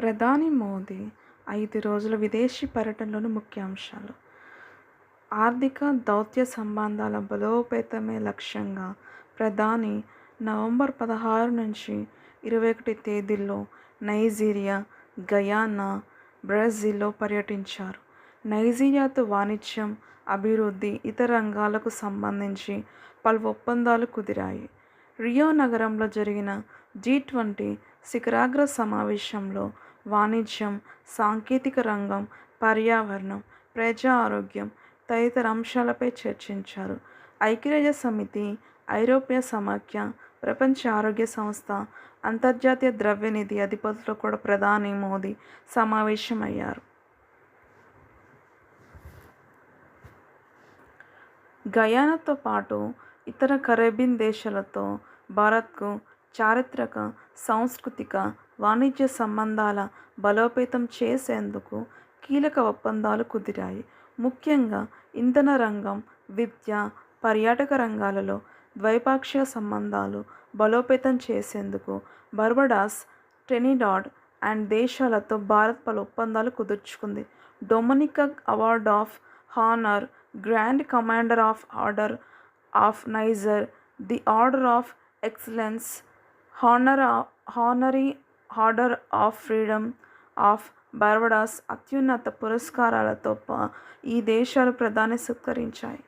ప్రధాని మోదీ 5 రోజుల విదేశీ పర్యటనలోని ముఖ్యాంశాలు. ఆర్థిక, దౌత్య సంబంధాల బలోపేతమే లక్ష్యంగా ప్రధాని నవంబర్ 16 నుంచి 21 తేదీల్లో నైజీరియా, గయానా, బ్రెజిల్లో పర్యటించారు. నైజీరియాతో వాణిజ్యం, అభివృద్ధి, ఇతర రంగాలకు సంబంధించి పలు ఒప్పందాలు కుదిరాయి. రియో నగరంలో జరిగిన G20 శిఖరాగ్ర సమావేశంలో వాణిజ్యం, సాంకేతిక రంగం, పర్యావరణం, ప్రజా ఆరోగ్యం తదితర అంశాలపై చర్చించారు. ఐక్యరాజ్యసమితి, ఐరోప్య సమాఖ్య, ప్రపంచ ఆరోగ్య సంస్థ, అంతర్జాతీయ ద్రవ్యనిధి అధిపతులతో కూడా ప్రధాని మోదీ సమావేశమయ్యారు. గయానాతో పాటు ఇతర కరేబియన్ దేశాలతో భారత్కు చారిత్రక, సాంస్కృతిక, వాణిజ్య సంబంధాల బలోపేతం చేసేందుకు కీలక ఒప్పందాలు కుదిరాయి. ముఖ్యంగా ఇంధన రంగం, విద్య, పర్యాటక రంగాలలో ద్వైపాక్షిక సంబంధాలు బలోపేతం చేసేందుకు బార్బడాస్, ట్రినిడాడ్ అండ్ దేశాలతో భారత్ పలు ఒప్పందాలు కుదుర్చుకుంది. Dominica award of honour, grand commander of order of Niger, the order of excellence, honorary order of freedom of Barbados అత్యున్నత పురస్కారాలతో ఈ దేశాలు ప్రధాని సత్కరించాయి.